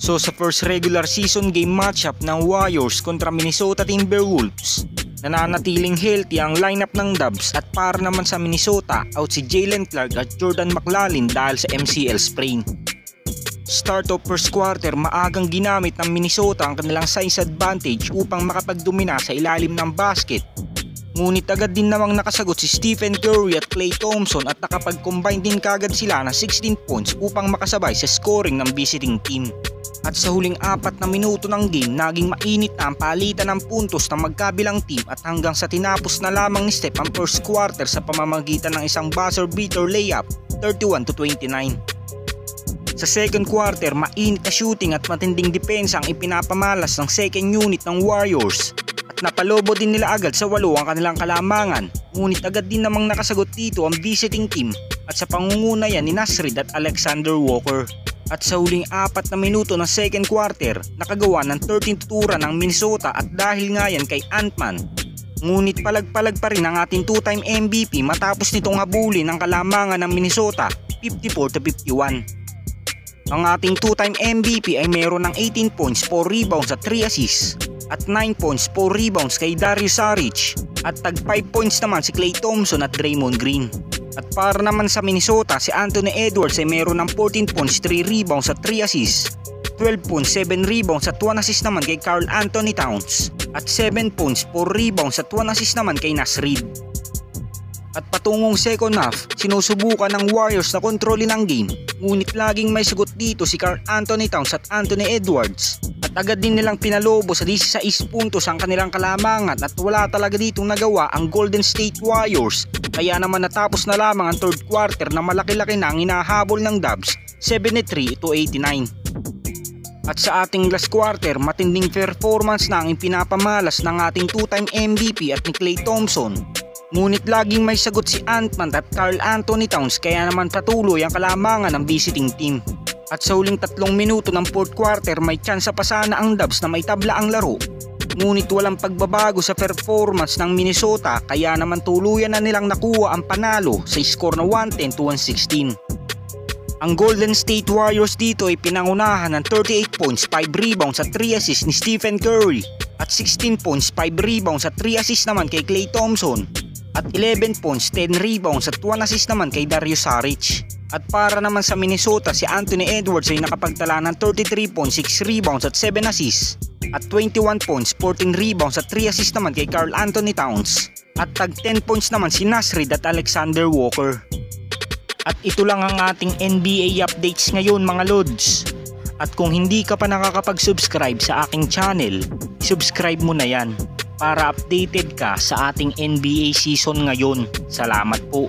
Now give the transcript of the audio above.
So sa first regular season game matchup ng Warriors kontra Minnesota Timberwolves, nananatiling healthy ang lineup ng Dubs at para naman sa Minnesota, out si Jaylen Clark at Jordan McLaughlin dahil sa MCL sprain. Start of first quarter, maagang ginamit ng Minnesota ang kanilang size advantage upang makapagdomina sa ilalim ng basket. Ngunit agad din namang nakasagot si Stephen Curry at Klay Thompson at nakapag-combine din kagad sila ng 16 points upang makasabay sa scoring ng visiting team. At sa huling 4 na minuto ng game, naging mainit na ang palitan ng puntos ng magkabilang team at hanggang sa tinapos na lamang ni Steph ang first quarter sa pamamagitan ng isang buzzer beater layup, 31-29. Sa second quarter, mainit na shooting at matinding depensa ang ipinapamalas ng second unit ng Warriors. At napalobo din nila agad sa 8 ang kanilang kalamangan, ngunit agad din namang nakasagot dito ang visiting team at sa pangungunayan ni Naz Reid at Alexander Walker. At sa huling 4 na minuto ng second quarter, nakagawa ng 13 tutura ng Minnesota at dahil nga yan kay Ant-Man. Ngunit palag-palag pa rin ang ating 2-time MVP matapos nitong habulin ang kalamangan ng Minnesota 54-51. Ang ating 2-time MVP ay mayroon ng 18 points, 4 rebounds at 3 assists at 9 points, 4 rebounds kay Dario Saric at tag 5 points naman si Klay Thompson at Draymond Green. At para naman sa Minnesota, si Anthony Edwards ay mayroon ng 14 points, 3 rebounds at 3 assists, 12 points, 7 rebounds at 1 assist naman kay Karl Anthony Towns at 7 points, 4 rebounds at 1 assist naman kay Naz Reid. At patungong second half, sinusubukan ng Warriors na kontrolin ang game, ngunit laging may sagot dito si Karl Anthony Towns at Anthony Edwards at agad din nilang pinalobo sa 16 puntos ang kanilang kalamangan at wala talaga ditong nagawa ang Golden State Warriors, kaya naman natapos na lamang ang third quarter na malaki-laki na ang hinahabol ng Dubs 73-89. At sa ating last quarter, matinding performance na ang ipinapamalas ng ating 2-time MVP at ni Klay Thompson. Ngunit laging may sagot si Ant-Man at Karl Anthony Towns kaya naman patuloy ang kalamangan ng visiting team. At sa huling 3 minuto ng fourth quarter, may tsansa pa sana ang Dubs na may tabla ang laro. Ngunit walang pagbabago sa performance ng Minnesota kaya naman tuluyan na nilang nakuha ang panalo sa score na 110-116. Ang Golden State Warriors dito ay pinangunahan ng 38 points, 5 rebounds at 3 assists ni Stephen Curry at 16 points, 5 rebounds at 3 assists naman kay Klay Thompson at 11 points, 10 rebounds at 1 assist naman kay Dario Saric. At para naman sa Minnesota, si Anthony Edwards ay nakapagtala ng 33 points, 6 rebounds at 7 assists at 21 points, 14 rebounds at 3 assists naman kay Karl Anthony Towns at tag 10 points naman si Naz Reid at Alexander Walker. At ito lang ang ating NBA updates ngayon mga Lods. At kung hindi ka pa nakakapag-subscribe sa aking channel, subscribe mo na yan para updated ka sa ating NBA season ngayon. Salamat po.